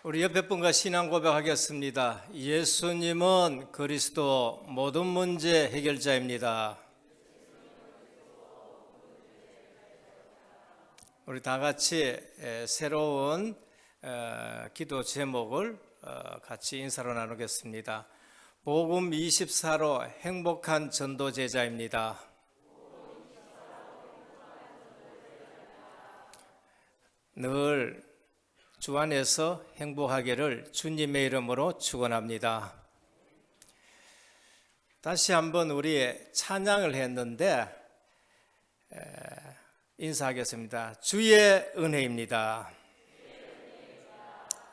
우리 옆에 분과 신앙 고백하겠습니다. 예수님은 그리스도 모든 문제 해결자입니다. 우리 다 같이 새로운 기도 제목을 같이 인사로 나누겠습니다. 복음 24로 행복한 전도제자입니다. 늘 주 안에서 행복하기를 주님의 이름으로 축원합니다. 다시 한번 우리 찬양을 했는데 인사하겠습니다. 주의 은혜입니다.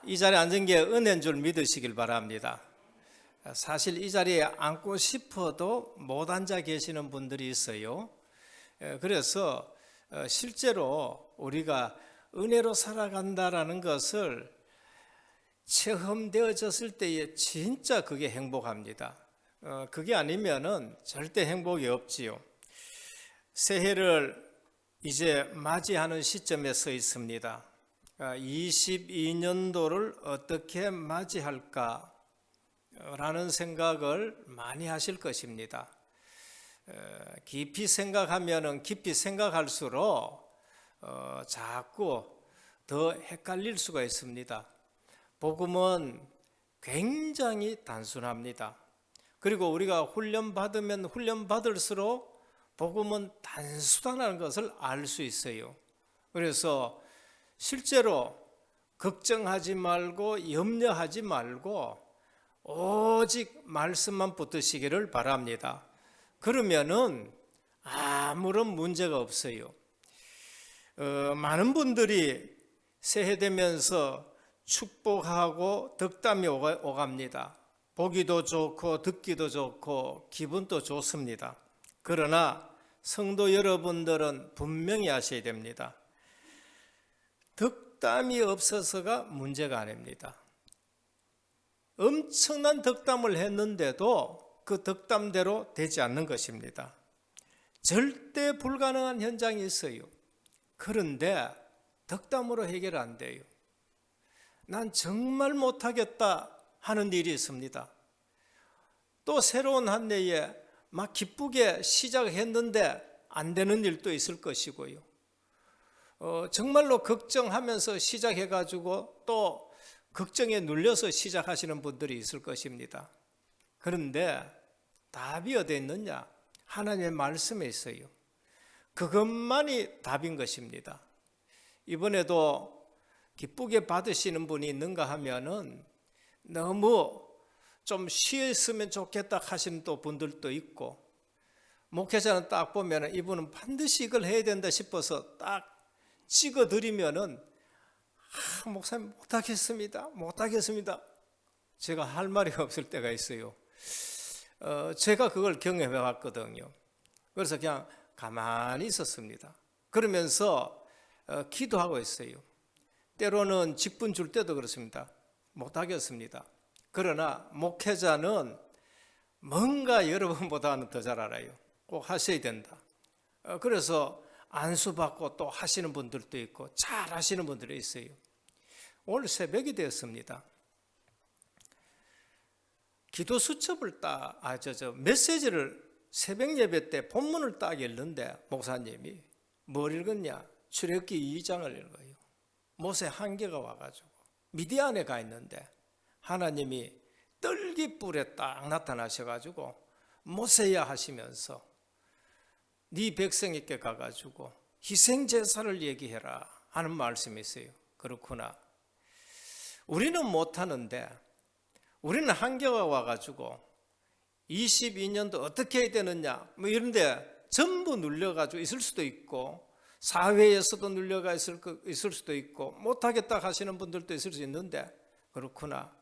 이 자리에 앉은 게 은혜인 줄 믿으시길 바랍니다. 사실 이 자리에 앉고 싶어도 못 앉아 계시는 분들이 있어요. 그래서 실제로 우리가 은혜로 살아간다라는 것을 체험되어졌을 때에 진짜 그게 행복합니다. 그게 아니면은 절대 행복이 없지요. 새해를 이제 맞이하는 시점에 서 있습니다. 22년도를 어떻게 맞이할까 라는 생각을 많이 하실 것입니다. 깊이 생각하면은 깊이 생각할수록 자꾸 더 헷갈릴 수가 있습니다. 복음은 굉장히 단순합니다. 그리고 우리가 훈련받으면 훈련받을수록 복음은 단순하다는 것을 알 수 있어요. 그래서 실제로 걱정하지 말고 염려하지 말고 오직 말씀만 붙드시기를 바랍니다. 그러면은 아무런 문제가 없어요. 많은 분들이 새해 되면서 축복하고 덕담이 오갑니다. 보기도 좋고 듣기도 좋고 기분도 좋습니다. 그러나 성도 여러분들은 분명히 아셔야 됩니다. 덕담이 없어서가 문제가 아닙니다. 엄청난 덕담을 했는데도 그 덕담대로 되지 않는 것입니다. 절대 불가능한 현장이 있어요. 그런데 덕담으로 해결 안 돼요. 난 정말 못하겠다 하는 일이 있습니다. 또 새로운 한 해에 막 기쁘게 시작했는데 안 되는 일도 있을 것이고요. 정말로 걱정하면서 시작해가지고 또 걱정에 눌려서 시작하시는 분들이 있을 것입니다. 그런데 답이 어디 있느냐? 하나님의 말씀에 있어요. 그것만이 답인 것입니다. 이번에도 기쁘게 받으시는 분이 있는가 하면은 너무 좀 쉬었으면 좋겠다 하시는 또 분들도 있고, 목회자는 딱 보면은 이분은 반드시 이걸 해야 된다 싶어서 딱 찍어드리면은 목사님 못하겠습니다. 제가 할 말이 없을 때가 있어요. 제가 그걸 경험해 봤거든요. 그래서 그냥 가만히 있었습니다. 그러면서 기도하고 있어요. 때로는 직분 줄 때도 그렇습니다. 못하겠습니다. 그러나 목회자는 뭔가 여러분보다는 더 잘 알아요. 꼭 하셔야 된다. 그래서 안수받고 또 하시는 분들도 있고 잘 하시는 분들이 있어요. 오늘 새벽이 되었습니다. 기도 수첩을 메시지를 새벽 예배 때 본문을 딱 읽는데 목사님이 뭘 읽었냐? 출애굽기 2장을 읽어요. 모세 한계가 와가지고 미디안에 가 있는데 하나님이 떨기불에 딱 나타나셔가지고 모세야 하시면서 네 백성에게 가가지고 희생제사를 얘기해라 하는 말씀이 있어요. 그렇구나. 우리는 못하는데 우리는 한계가 와가지고 22년도 어떻게 해야 되느냐 이런데 전부 눌려가지고 있을 수도 있고 사회에서도 눌려가 있을 수도 있고 못하겠다 하시는 분들도 있을 수 있는데 그렇구나.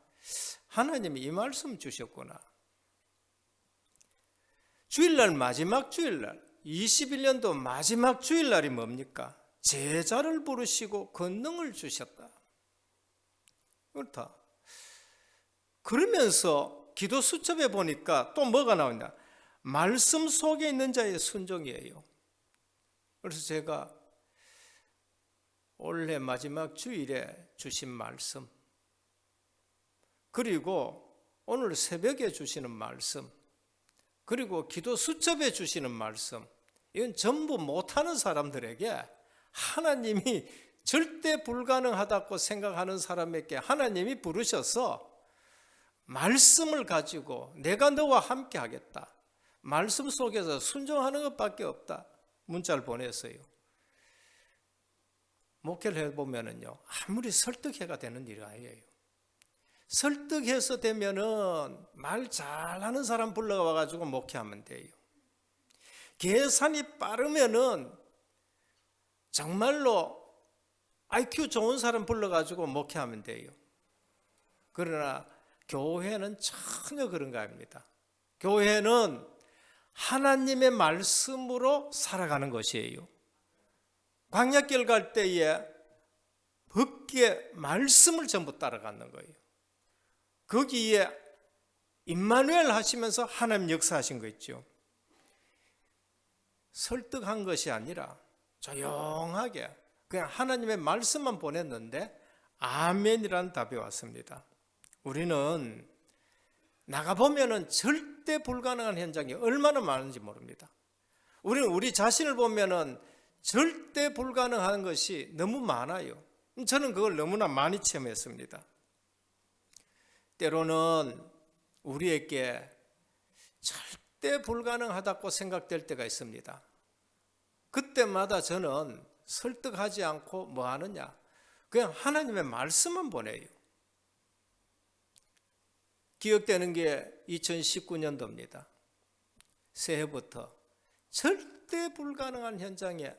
하나님이 이 말씀 주셨구나. 주일날 마지막 주일날 21년도 마지막 주일날이 뭡니까? 제자를 부르시고 권능을 주셨다. 그렇다. 그러면서 기도 수첩에 보니까 또 뭐가 나오냐? 말씀 속에 있는 자의 순종이에요. 그래서 제가 올해 마지막 주일에 주신 말씀, 그리고 오늘 새벽에 주시는 말씀, 그리고 기도 수첩에 주시는 말씀, 이건 전부 못하는 사람들에게 하나님이 절대 불가능하다고 생각하는 사람에게 하나님이 부르셔서 말씀을 가지고 내가 너와 함께 하겠다, 말씀 속에서 순종하는 것밖에 없다, 문자를 보냈어요. 목회를 해보면은요, 아무리 설득해가 되는 일이 아니에요. 설득해서 되면은 말 잘하는 사람 불러와가지고 목회하면 돼요. 계산이 빠르면은 정말로 IQ 좋은 사람 불러가지고 목회하면 돼요. 그러나 교회는 전혀 그런 거 아닙니다. 교회는 하나님의 말씀으로 살아가는 것이에요. 광야길 갈 때에 법궤 말씀을 전부 따라가는 거예요. 거기에 임마누엘 하시면서 하나님 역사하신 거 있죠. 설득한 것이 아니라 조용하게 그냥 하나님의 말씀만 보냈는데 아멘이라는 답이 왔습니다. 우리는 나가보면 절대 불가능한 현장이 얼마나 많은지 모릅니다. 우리는 우리 자신을 보면 절대 불가능한 것이 너무 많아요. 저는 그걸 너무나 많이 체험했습니다. 때로는 우리에게 절대 불가능하다고 생각될 때가 있습니다. 그때마다 저는 설득하지 않고 뭐 하느냐? 그냥 하나님의 말씀만 보내요. 기억되는 게 2019년도입니다. 새해부터 절대 불가능한 현장에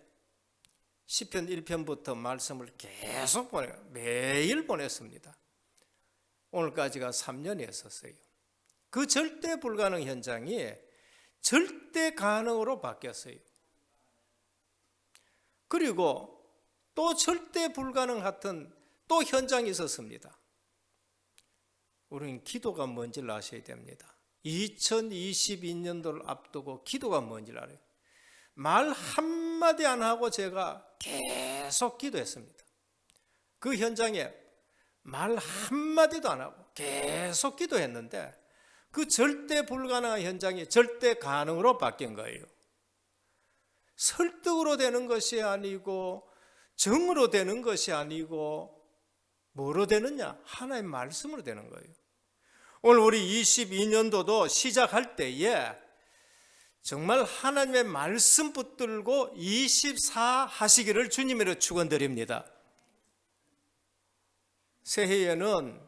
시편 1편부터 말씀을 계속 보내요. 매일 보냈습니다. 오늘까지가 3년이 했었어요. 그 절대 불가능 현장이 절대 가능으로 바뀌었어요. 그리고 또 절대 불가능 같은 또 현장이 있었습니다. 우리는 기도가 뭔지를 아셔야 됩니다. 2022년도를 앞두고 기도가 뭔지를 알아요. 말 한마디 안 하고 제가 계속 기도했습니다. 그 현장에 말 한마디도 안 하고 계속 기도했는데 그 절대 불가능한 현장이 절대 가능으로 바뀐 거예요. 설득으로 되는 것이 아니고 정으로 되는 것이 아니고 뭐로 되느냐? 하나님의 말씀으로 되는 거예요. 오늘 우리 22년도도 시작할 때에 정말 하나님의 말씀 붙들고 24 하시기를 주님으로 축원드립니다. 새해에는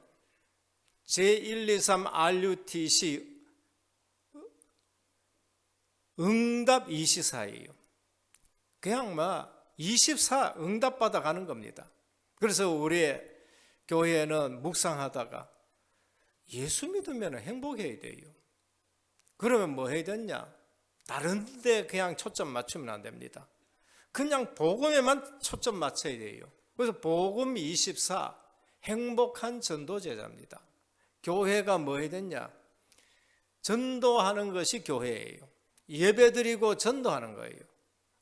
제123 RUTC 응답 24예요. 그냥 24 응답 받아가는 겁니다. 그래서 우리 교회는 묵상하다가 예수 믿으면 행복해야 돼요. 그러면 뭐 해야 되냐? 다른 데 그냥 초점 맞추면 안 됩니다. 그냥 복음에만 초점 맞춰야 돼요. 그래서 복음 24 행복한 전도제자입니다. 교회가 뭐 해야 되냐? 전도하는 것이 교회예요. 예배드리고 전도하는 거예요.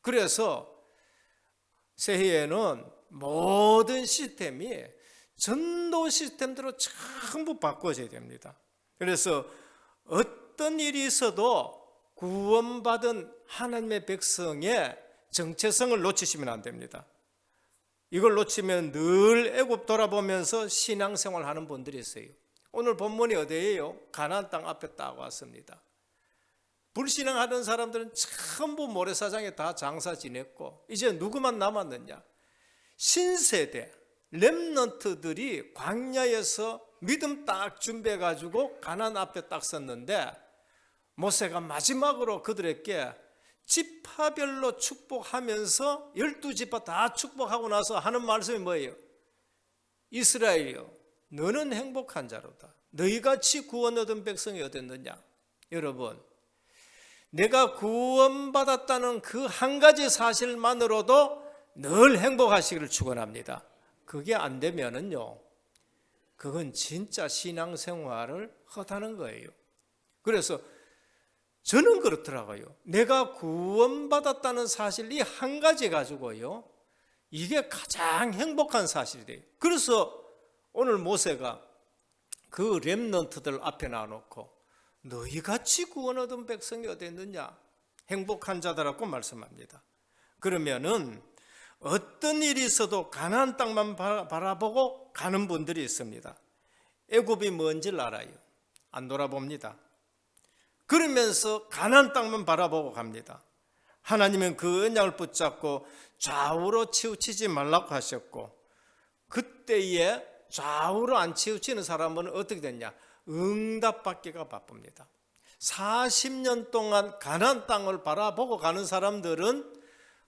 그래서 새해에는 모든 시스템이 전도 시스템대로 전부 바꿔져야 됩니다. 그래서 어떤 일이 있어도 구원받은 하나님의 백성의 정체성을 놓치시면 안 됩니다. 이걸 놓치면 늘 애굽 돌아보면서 신앙생활 하는 분들이 있어요. 오늘 본문이 어디예요? 가나안 땅 앞에 딱 왔습니다. 불신앙하던 사람들은 전부 모래사장에 다 장사 지냈고 이제 누구만 남았느냐? 신세대 렘넌트들이 광야에서 믿음 딱 준비해가지고 가나안 앞에 딱 섰는데 모세가 마지막으로 그들에게 지파별로 축복하면서 12지파 다 축복하고 나서 하는 말씀이 뭐예요? 이스라엘이여 너는 행복한 자로다. 너희같이 구원 얻은 백성이 어땠느냐? 여러분 내가 구원받았다는 그 한 가지 사실만으로도 늘 행복하시기를 축원합니다. 그게 안 되면은요, 그건 진짜 신앙생활을 헛하는 거예요. 그래서 저는 그렇더라고요. 내가 구원받았다는 사실 이 한 가지 가지고요, 이게 가장 행복한 사실이 돼요. 그래서 오늘 모세가 그 렘넌트들 앞에 놔놓고 너희같이 구원 얻은 백성이 어디 있느냐? 행복한 자들하고 말씀합니다. 그러면은 어떤 일이 있어도 가나안 땅만 바라보고 가는 분들이 있습니다. 애굽이 뭔지를 알아요. 안 돌아봅니다. 그러면서 가나안 땅만 바라보고 갑니다. 하나님은 그 언약을 붙잡고 좌우로 치우치지 말라고 하셨고, 그때에 좌우로 안 치우치는 사람은 어떻게 됐냐? 응답받기가 바쁩니다. 40년 동안 가나안 땅을 바라보고 가는 사람들은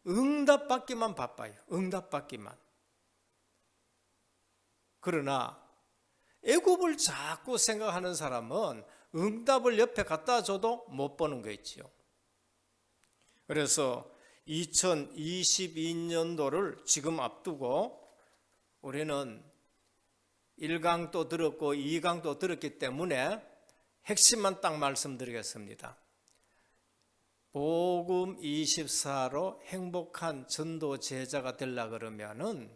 응답받기만 바빠요. 응답받기만. 그러나 애굽을 자꾸 생각하는 사람은 응답을 옆에 갖다 줘도 못 보는 거 있지요. 그래서 2022년도를 지금 앞두고 우리는 1강도 들었고 2강도 들었기 때문에 핵심만 딱 말씀드리겠습니다. 복음 24로 행복한 전도 제자가 되려 그러면은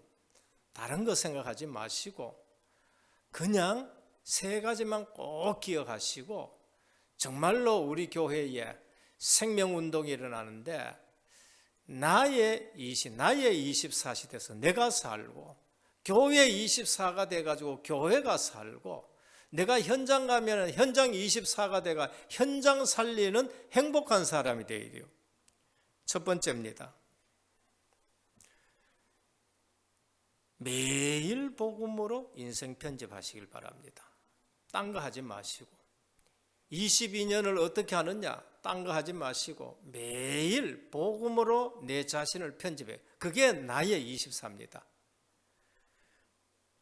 다른 거 생각하지 마시고 그냥 세 가지만 꼭 기억하시고, 정말로 우리 교회에 생명운동이 일어나는데 나의 24시대에서 내가 살고, 교회 24가 돼가지고 교회가 살고, 내가 현장 가면 현장 24가 돼가 현장 살리는 행복한 사람이 되어야 돼요. 첫 번째입니다. 매일 복음으로 인생 편집하시길 바랍니다. 딴 거 하지 마시고. 22년을 어떻게 하느냐? 딴 거 하지 마시고 매일 복음으로 내 자신을 편집해. 그게 나의 24입니다.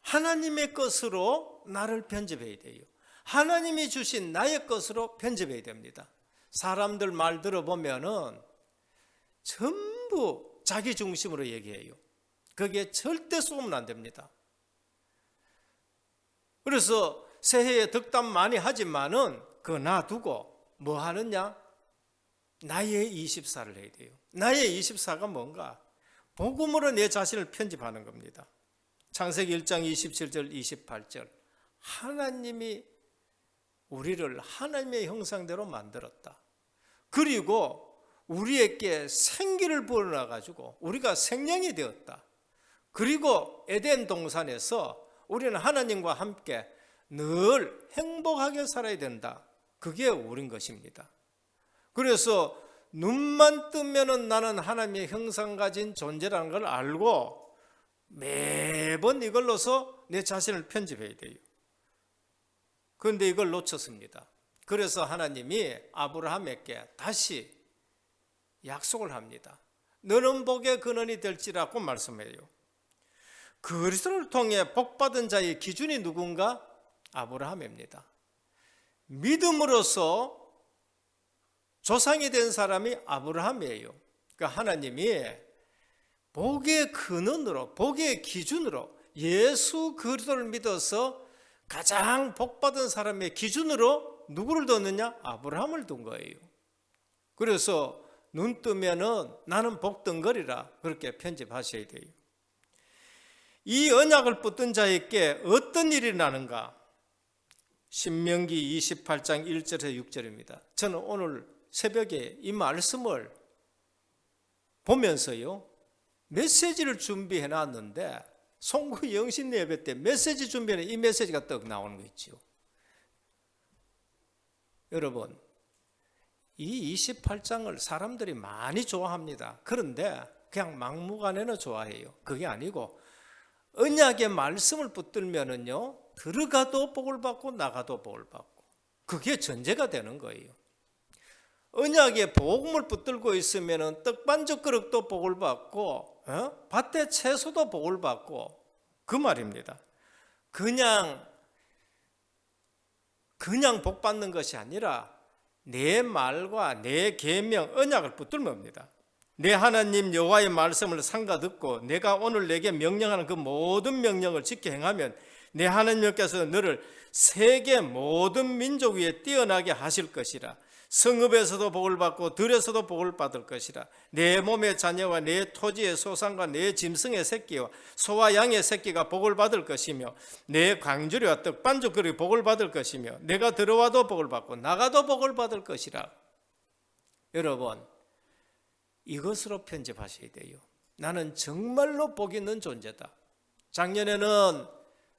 하나님의 것으로 나를 편집해야 돼요. 하나님이 주신 나의 것으로 편집해야 됩니다. 사람들 말 들어보면은 전부 자기 중심으로 얘기해요. 그게 절대 쏘면 안 됩니다. 그래서 새해에 덕담 많이 하지만은 그거 놔두고 뭐 하느냐? 나의 24를 해야 돼요. 나의 24가 뭔가? 복음으로 내 자신을 편집하는 겁니다. 창세기 1장 27절 28절 하나님이 우리를 하나님의 형상대로 만들었다. 그리고 우리에게 생기를 불어넣어가지고 우리가 생명이 되었다. 그리고 에덴 동산에서 우리는 하나님과 함께 늘 행복하게 살아야 된다. 그게 우린 것입니다. 그래서 눈만 뜨면은 나는 하나님의 형상 가진 존재라는 걸 알고 매번 이걸로서 내 자신을 편집해야 돼요. 그런데 이걸 놓쳤습니다. 그래서 하나님이 아브라함에게 다시 약속을 합니다. 너는 복의 근원이 될지라고 말씀해요. 그리스도를 통해 복받은 자의 기준이 누군가? 아브라함입니다. 믿음으로써 조상이 된 사람이 아브라함이에요. 그러니까 하나님이 복의 근원으로, 복의 기준으로 예수 그리스도를 믿어서 가장 복받은 사람의 기준으로 누구를 뒀느냐? 아브라함을 둔 거예요. 그래서 눈 뜨면은 나는 복덩거리라 그렇게 편집하셔야 돼요. 이 언약을 붙든 자에게 어떤 일이 나는가? 신명기 28장 1절에서 6절입니다. 저는 오늘 새벽에 이 말씀을 보면서요, 메시지를 준비해 놨는데 송구 영신 예배 때 메시지 준비하는 이 메시지가 떡 나오는 거 있죠. 여러분, 이 28장을 사람들이 많이 좋아합니다. 그런데 그냥 막무가내는 좋아해요. 그게 아니고 언약의 말씀을 붙들면은요, 들어가도 복을 받고 나가도 복을 받고, 그게 전제가 되는 거예요. 언약의 복음을 붙들고 있으면은 떡반죽 그릇도 복을 받고, 밭에 채소도 복을 받고, 그 말입니다. 그냥 복 받는 것이 아니라 내 말과 내 계명, 언약을 붙들면 합니다. 내 하나님 여호와의 말씀을 삼가 듣고 내가 오늘 내게 명령하는 그 모든 명령을 지켜 행하면 내 하나님께서 너를 세계 모든 민족 위에 뛰어나게 하실 것이라. 성읍에서도 복을 받고 들에서도 복을 받을 것이라. 내 몸의 자녀와 내 토지의 소산과 내 짐승의 새끼와 소와 양의 새끼가 복을 받을 것이며 내 광주리와 떡반죽거리 복을 받을 것이며 내가 들어와도 복을 받고 나가도 복을 받을 것이라. 여러분, 이것으로 편집하셔야 돼요. 나는 정말로 복 있는 존재다. 작년에는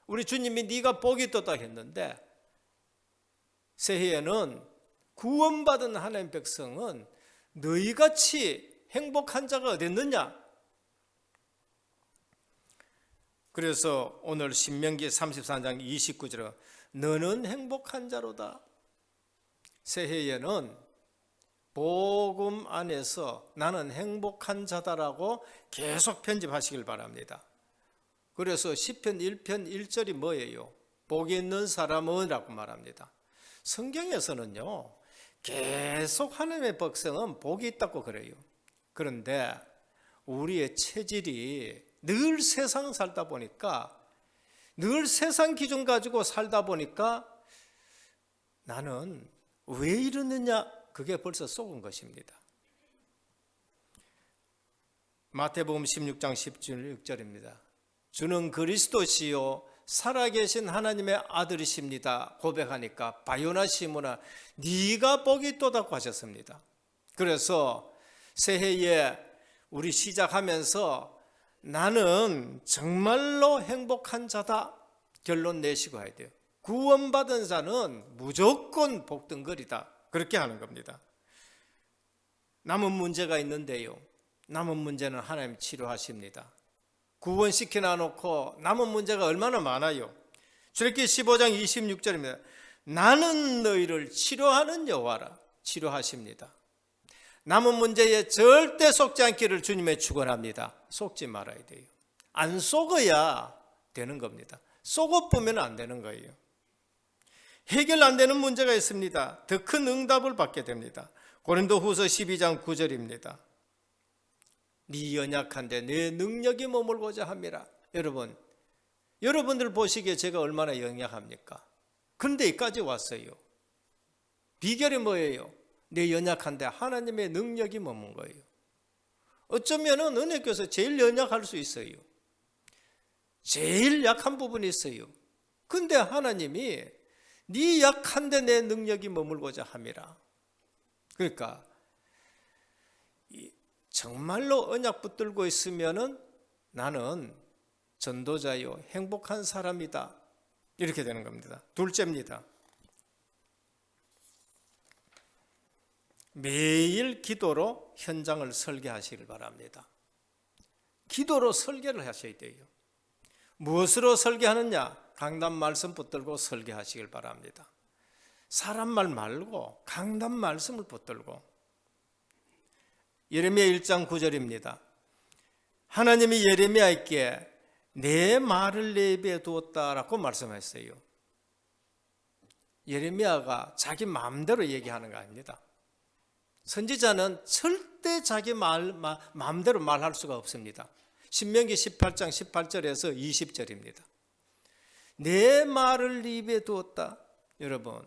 우리 주님이 네가 복이 있다 했는데 새해에는 구원받은 하나님 백성은 너희같이 행복한 자가 어디 있느냐? 그래서 오늘 신명기 33장 29절에 너는 행복한 자로다. 새해에는 복음 안에서 나는 행복한 자다라고 계속 편집하시길 바랍니다. 그래서 시편 1편 1절이 뭐예요? 복이 있는 사람은 라고 말합니다. 성경에서는요 계속 하나님의 백성은 복이 있다고 그래요. 그런데 우리의 체질이 늘 세상 살다 보니까, 늘 세상 기준 가지고 살다 보니까 나는 왜 이러느냐, 그게 벌써 속은 것입니다. 마태복음 16장 16절입니다. 주는 그리스도시요 살아계신 하나님의 아들이십니다 고백하니까 바요나 시므나 네가 복이 있도다고 하셨습니다. 그래서 새해에 우리 시작하면서 나는 정말로 행복한 자다 결론 내시고 해야 돼요. 구원받은 자는 무조건 복등거리다, 그렇게 하는 겁니다. 남은 문제가 있는데요, 남은 문제는 하나님 치료하십니다. 구원시켜 놔놓고 남은 문제가 얼마나 많아요. 출애굽기 15장 26절입니다. 나는 너희를 치료하는 여호와라. 치료하십니다. 남은 문제에 절대 속지 않기를 주님의 축원합니다. 속지 말아야 돼요. 안 속어야 되는 겁니다. 속어보면 안 되는 거예요. 해결 안 되는 문제가 있습니다. 더 큰 응답을 받게 됩니다. 고린도후서 12장 9절입니다. 네 연약한데 내 능력이 머물고자 함이라. 여러분들 보시기에 제가 얼마나 연약합니까? 그런데 여기까지 왔어요. 비결이 뭐예요? 내 연약한데 하나님의 능력이 머문 거예요. 어쩌면 은혜교에서 제일 연약할 수 있어요. 제일 약한 부분이 있어요. 근데 하나님이 네 약한데 내 능력이 머물고자 함이라. 그러니까 정말로 언약 붙들고 있으면은 나는 전도자요 행복한 사람이다, 이렇게 되는 겁니다. 둘째입니다. 매일 기도로 현장을 설계하시길 바랍니다. 기도로 설계를 하셔야 돼요. 무엇으로 설계하느냐? 강단 말씀 붙들고 설계하시길 바랍니다. 사람 말 말고 강단 말씀을 붙들고. 예레미야 1장 9절입니다. 하나님이 예레미야에게 내 말을 내 입에 두었다라고 말씀했어요. 예레미야가 자기 마음대로 얘기하는 거 아닙니다. 선지자는 절대 자기 마음대로 말할 수가 없습니다. 신명기 18장 18절에서 20절입니다. 내 말을 네 입에 두었다. 여러분,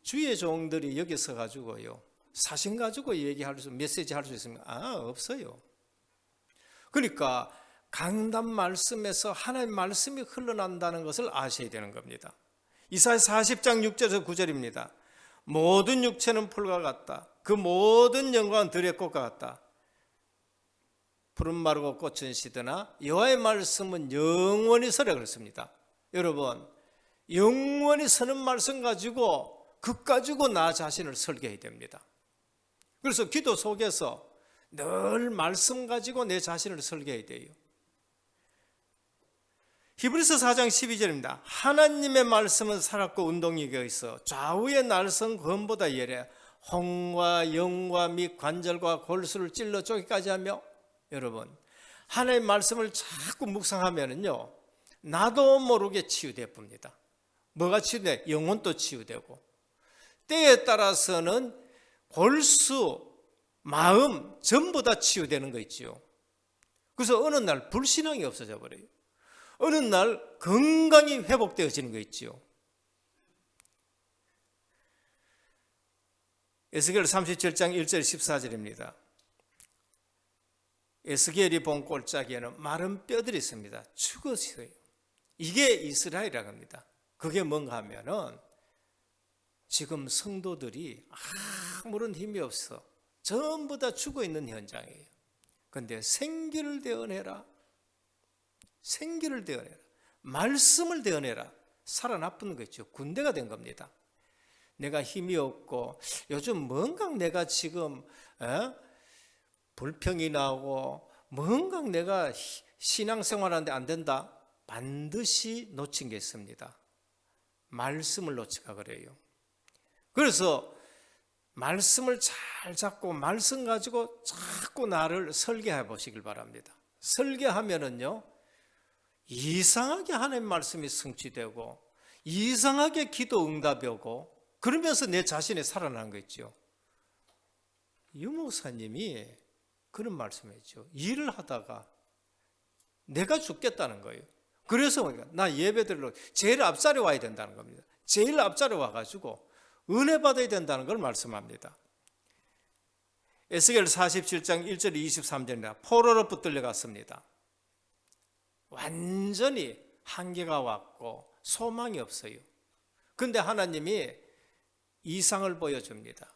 주의 종들이 여기 서가지고요 사신 가지고 얘기할 수, 메시지 할 수 있습니까? 없어요. 그러니까 강단 말씀에서 하나님의 말씀이 흘러난다는 것을 아셔야 되는 겁니다. 이사야 40장 6절에서 9절입니다. 모든 육체는 풀과 같다. 그 모든 영광은 들의 꽃과 같다. 푸른 마르고 꽃은 시드나 여호와의 말씀은 영원히 서라 그랬습니다. 여러분, 영원히 서는 말씀 가지고 그 가지고 나 자신을 설계해야 됩니다. 그래서 기도 속에서 늘 말씀 가지고 내 자신을 설계해야 돼요. 히브리서 4장 12절입니다. 하나님의 말씀은 살았고 운동력이 있어 좌우의 날선 검보다 예래 홍과 영과 및 관절과 골수를 찔러 쪼개까지 하며. 여러분, 하나님의 말씀을 자꾸 묵상하면은요 나도 모르게 치유됩니다. 뭐가 치유돼? 영혼도 치유되고, 때에 따라서는 골수, 마음 전부 다 치유되는 거 있죠. 그래서 어느 날 불신앙이 없어져 버려요. 어느 날 건강이 회복되어지는 거 있죠. 에스겔 37장 1절 14절입니다. 에스겔이 본 골짜기에는 마른 뼈들이 있습니다. 죽었어요. 이게 이스라엘이라고 합니다. 그게 뭔가 하면은 지금 성도들이 아무런 힘이 없어 전부 다 죽어 있는 현장이에요. 그런데 생기를 대언해라. 생기를 대언해라. 말씀을 대언해라. 살아나쁜 거죠. 군대가 된 겁니다. 내가 힘이 없고 요즘 뭔가 내가 지금 불평이 나고 뭔가 내가 신앙생활하는데 안 된다. 반드시 놓친 게 있습니다. 말씀을 놓치가 그래요. 그래서 말씀을 잘 잡고 말씀 가지고 자꾸 나를 설계해 보시길 바랍니다. 설계하면은요 이상하게 하나님 말씀이 성취되고 이상하게 기도 응답이 오고 그러면서 내 자신이 살아나는 거 있죠. 유 목사님이 그런 말씀했죠. 일을 하다가 내가 죽겠다는 거예요. 그래서 나 예배드리러 제일 앞자리에 와야 된다는 겁니다. 제일 앞자리에 와가지고 은혜 받아야 된다는 걸 말씀합니다. 에스겔 47장 1절 23절입니다. 포로로 붙들려 갔습니다. 완전히 한계가 왔고 소망이 없어요. 그런데 하나님이 이상을 보여줍니다.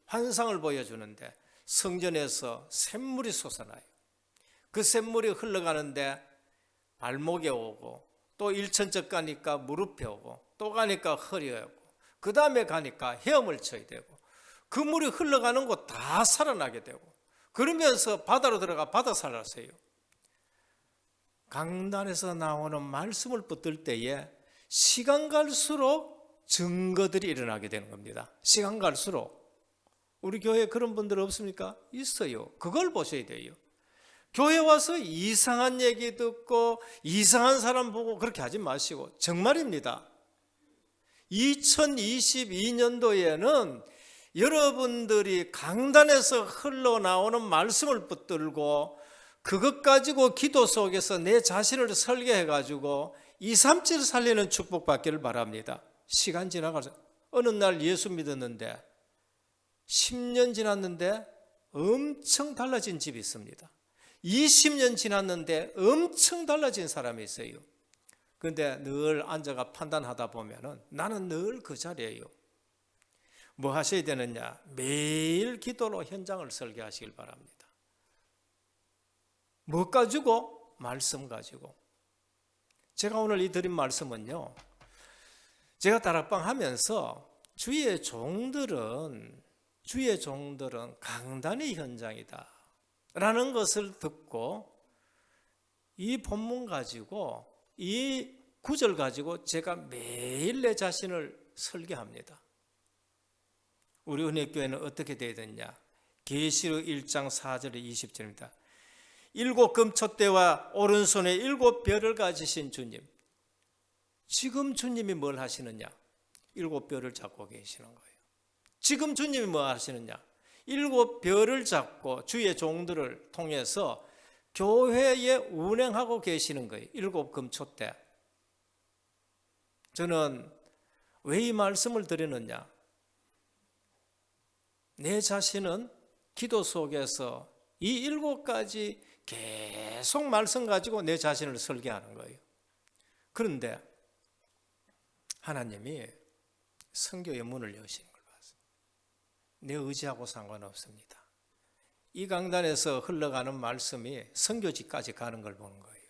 환상을 보여주는데 성전에서 샘물이 솟아나요. 그 샘물이 흘러가는데 발목에 오고 또 1천적 가니까 무릎에 오고 또 가니까 허리에 오고 그 다음에 가니까 헤엄을 쳐야 되고 그 물이 흘러가는 곳 다 살아나게 되고 그러면서 바다로 들어가 바다 살았어요. 강단에서 나오는 말씀을 붙들 때에 시간 갈수록 증거들이 일어나게 되는 겁니다. 시간 갈수록. 우리 교회에 그런 분들 없습니까? 있어요. 그걸 보셔야 돼요. 교회 와서 이상한 얘기 듣고 이상한 사람 보고 그렇게 하지 마시고 정말입니다. 2022년도에는 여러분들이 강단에서 흘러나오는 말씀을 붙들고 그것 가지고 기도 속에서 내 자신을 설계해가지고 237 살리는 축복 받기를 바랍니다. 시간 지나가서 어느 날 예수 믿었는데 10년 지났는데 엄청 달라진 집이 있습니다. 20년 지났는데 엄청 달라진 사람이 있어요. 그런데 늘 앉아가 판단하다 보면은 나는 늘 그 자리에요. 뭐 하셔야 되느냐? 매일 기도로 현장을 설계하시길 바랍니다. 뭐 가지고? 말씀 가지고. 제가 오늘 이 드린 말씀은요, 제가 다락방 하면서 주의 종들은 강단의 현장이다 라는 것을 듣고 이 본문 가지고 이 구절 가지고 제가 매일 내 자신을 설계합니다. 우리 은혜교회는 어떻게 되어야 되느냐? 계시록 1장 4절에 20절입니다. 7 금촛대와 오른손에 7 별을 가지신 주님. 지금 주님이 뭘 하시느냐? 7 별을 잡고 계시는 거예요. 지금 주님이 뭐 하시느냐? 7 별을 잡고 주의 종들을 통해서 교회에 운행하고 계시는 거예요. 7 금촛대. 저는 왜 이 말씀을 드리느냐? 내 자신은 기도 속에서 이 7가지 계속 말씀 가지고 내 자신을 설계하는 거예요. 그런데 하나님이 선교의 문을 여시는 걸 봤어요. 내 의지하고 상관없습니다. 이 강단에서 흘러가는 말씀이 선교지까지 가는 걸 보는 거예요.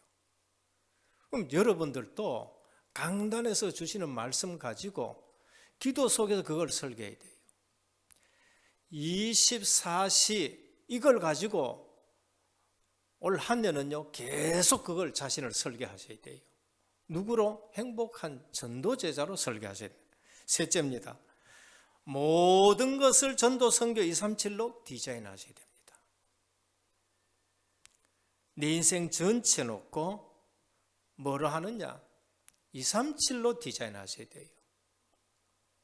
그럼 여러분들도 강단에서 주시는 말씀 가지고 기도 속에서 그걸 설계해야 돼요. 24시 이걸 가지고 올 한 해는요 계속 그걸 자신을 설계하셔야 돼요. 누구로? 행복한 전도제자로 설계하셔야 돼요. 셋째입니다. 모든 것을 전도 선교 237로 디자인하셔야 됩니다. 내 인생 전체 놓고 뭐로 하느냐? 237로 디자인하셔야 돼요.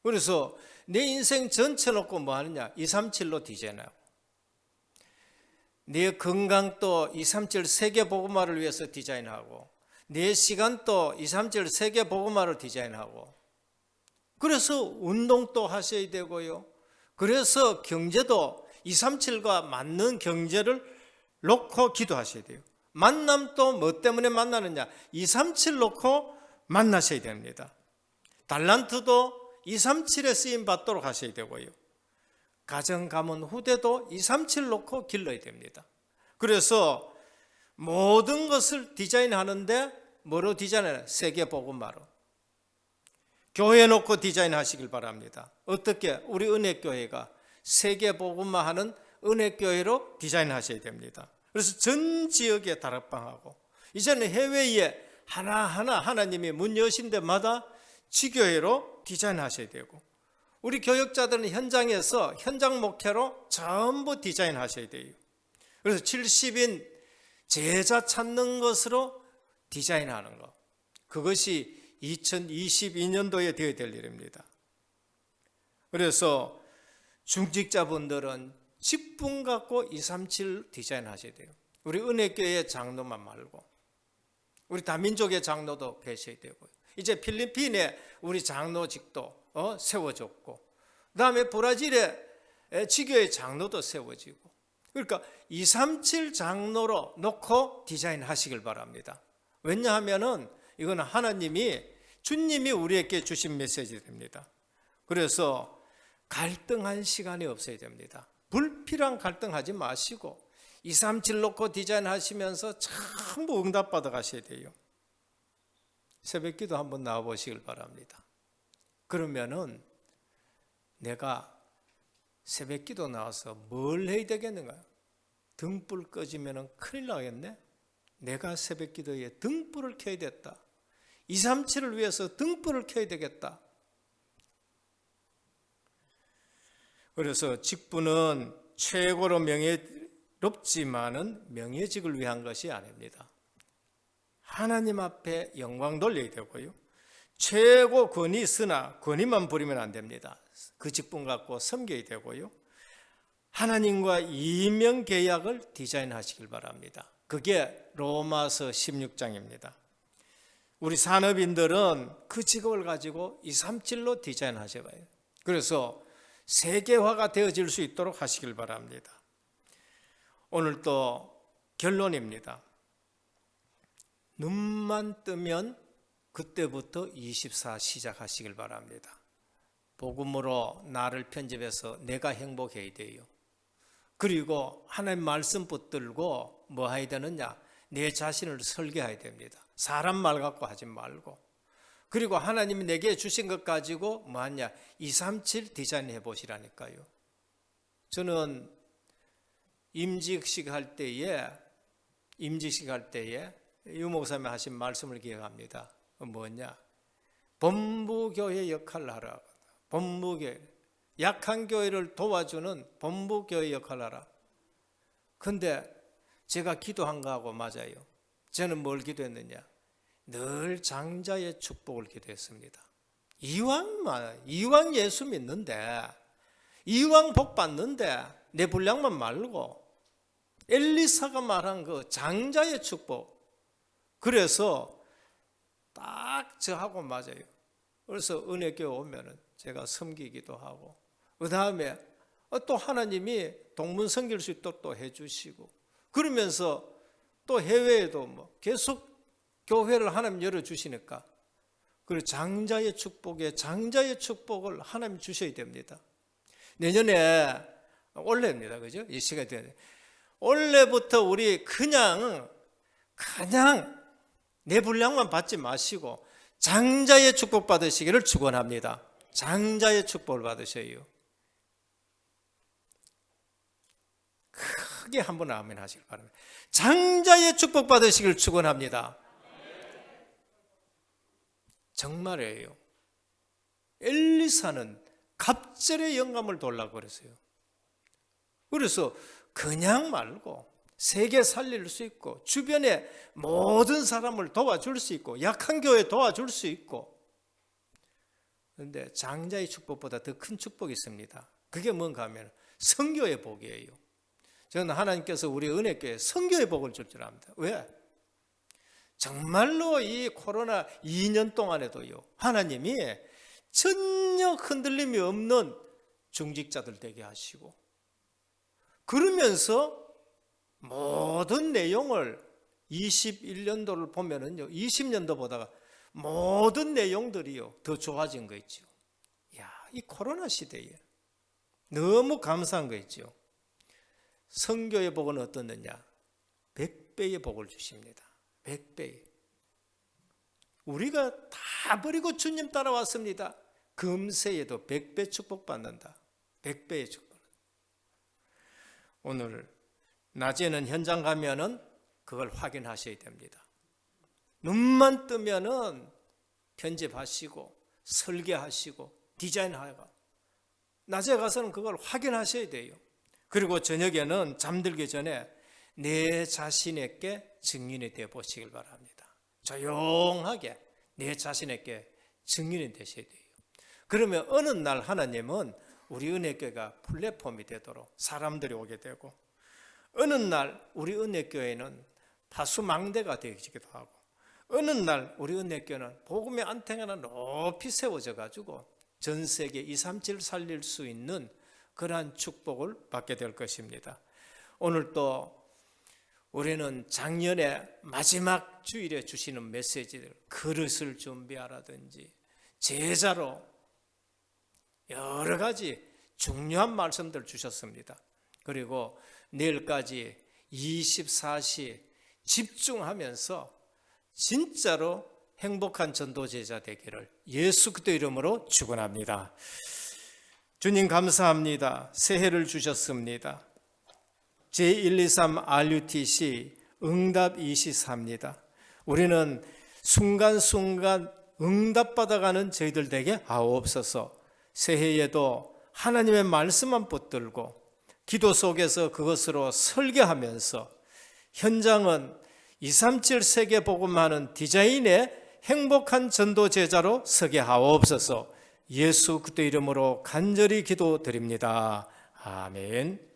그래서 내 인생 전체 놓고 뭐 하느냐? 237로 디자인하고 내 건강도 237 세계 복음화를 위해서 디자인하고 내 시간도 237 세계 복음화를 디자인하고 그래서 운동도 하셔야 되고요. 그래서 경제도 237과 맞는 경제를 놓고 기도하셔야 돼요. 만남도 뭐 때문에 만나느냐? 237 놓고 만나셔야 됩니다. 달란트도 237에 쓰임 받도록 하셔야 되고요. 가정, 가문, 후대도 237 놓고 길러야 됩니다. 그래서 모든 것을 디자인하는데 뭐로 디자인해요? 세계 복음화로. 교회 놓고 디자인하시길 바랍니다. 어떻게? 우리 은혜교회가 세계 복음화하는 은혜교회로 디자인하셔야 됩니다. 그래서 전 지역에 다락방하고 이제는 해외에 하나하나 하나님이 문 여신 데마다 지교회로 디자인하셔야 되고, 우리 교역자들은 현장에서 현장 목회로 전부 디자인하셔야 돼요. 그래서 70인 제자 찾는 것으로 디자인하는 것, 그것이 2022년도에 되어야 될 일입니다. 그래서 중직자분들은 직분 갖고 237 디자인하셔야 돼요. 우리 은혜교회 장로만 말고 우리 다민족의 장로도 계셔야 되고요. 이제 필리핀에 우리 장로직도 세워졌고, 그 다음에 브라질에 지교의 장로도 세워지고, 그러니까 237 장로로 놓고 디자인하시길 바랍니다. 왜냐하면은 이거는 하나님이, 주님이 우리에게 주신 메시지입니다. 그래서 갈등한 시간이 없어야 됩니다. 불필요한 갈등하지 마시고 237 놓고 디자인하시면서 전부 응답받아 가셔야 돼요. 새벽기도 한번 나와보시길 바랍니다. 그러면은 내가 새벽기도 나와서 뭘 해야 되겠는가요? 등불 꺼지면 큰일 나겠네. 내가 새벽기도에 등불을 켜야 됐다. 237을 위해서 등불을 켜야 되겠다. 그래서 직분은 최고로 명예롭지만은 명예직을 위한 것이 아닙니다. 하나님 앞에 영광 돌려야 되고요. 최고 권위 있으나 권위만 부리면 안 됩니다. 그 직분 갖고 섬겨야 되고요. 하나님과 이명 계약을 디자인하시길 바랍니다. 그게 로마서 16장입니다. 우리 산업인들은 그 직업을 가지고 237로 디자인하셔야 해요. 그래서 세계화가 되어질 수 있도록 하시길 바랍니다. 오늘 또 결론입니다. 눈만 뜨면 그때부터 24 시작하시길 바랍니다. 복음으로 나를 편집해서 내가 행복해야 돼요. 그리고 하나님 말씀 붙들고 뭐 해야 되느냐? 내 자신을 설계해야 됩니다. 사람 말 갖고 하지 말고. 그리고 하나님이 내게 주신 것 가지고 뭐 하냐? 237 디자인해 보시라니까요. 저는 임직식 할 때에 유 목사님이 하신 말씀을 기억합니다. 뭐냐? 본부교회 역할을 하라. 본부교회, 약한 교회를 도와주는 본부교회 역할을 하라. 근데 제가 기도한 거하고 맞아요. 저는 뭘 기도했느냐? 늘 장자의 축복을 기도했습니다. 이왕 예수 믿는데, 이왕 복 받는데 내 분량만 말고 엘리사가 말한 그 장자의 축복, 그래서 딱 저하고 맞아요. 그래서 은혜교회 오면은 제가 섬기기도 하고, 그 다음에 또 하나님이 동문 섬길 수 있도록 또 해주시고, 그러면서 또 해외에도 뭐 계속 교회를 하나님 열어주시니까, 그리고 장자의 축복을 하나님 주셔야 됩니다. 내년에 올해입니다. 그죠? 이 시간이 되네. 올해부터 우리 그냥 내 분량만 받지 마시고 장자의 축복 받으시기를 축원합니다. 장자의 축복을 받으셔요. 크게 한번 아멘 하시길 바랍니다. 장자의 축복 받으시기를 축원합니다. 정말이에요. 엘리사는 갑절의 영감을 돌라고 그랬어요. 그래서 그냥 말고 세계 살릴 수 있고, 주변에 모든 사람을 도와줄 수 있고, 약한 교회 도와줄 수 있고. 그런데 장자의 축복보다 더 큰 축복이 있습니다. 그게 뭔가 하면 선교의 복이에요. 저는 하나님께서 우리 은혜교회에 선교의 복을 줄 줄 압니다. 왜? 정말로 이 코로나 2년 동안에도요, 하나님이 전혀 흔들림이 없는 중직자들 되게 하시고, 그러면서 모든 내용을 21년도를 보면은요, 20년도 보다가 모든 내용들이요 더 좋아진 거 있죠. 야, 이 코로나 시대에 너무 감사한 거 있죠. 선교의 복은 어떻느냐? 100배의 복을 주십니다. 100배. 우리가 다 버리고 주님 따라왔습니다. 금세에도 100배 축복받는다. 100배의 축복. 오늘 낮에는 현장 가면은 그걸 확인하셔야 됩니다. 눈만 뜨면은 편집하시고 설계하시고 디자인하고, 낮에 가서는 그걸 확인하셔야 돼요. 그리고 저녁에는 잠들기 전에 내 자신에게 증인이 되어 보시길 바랍니다. 조용하게 내 자신에게 증인이 되셔야 돼요. 그러면 어느 날 하나님은 우리 은혜교회가 플랫폼이 되도록 사람들이 오게 되고, 어느 날 우리 은혜교회는 파수망대가 되기도 하고, 어느 날 우리 은혜교회는 복음의 안테나가 높이 세워져 가지고 전 세계 237 살릴 수 있는 그러한 축복을 받게 될 것입니다. 오늘 또 우리는 작년에 마지막 주일에 주시는 메시지들, 그릇을 준비하라든지 제자로 여러 가지 중요한 말씀들 주셨습니다. 그리고 내일까지 24시 집중하면서 진짜로 행복한 전도제자 되기를 예수 그리스도 이름으로 축원합니다. 주님 감사합니다. 새해를 주셨습니다. 제123 RUTC 응답 24입니다. 우리는 순간순간 응답받아가는 저희들 되게 하옵소서. 새해에도 하나님의 말씀만 붙들고 기도 속에서 그것으로 설계하면서 현장은 237 세계 복음하는 디자인의 행복한 전도 제자로 서게 하옵소서. 예수 그리스도 이름으로 간절히 기도드립니다. 아멘.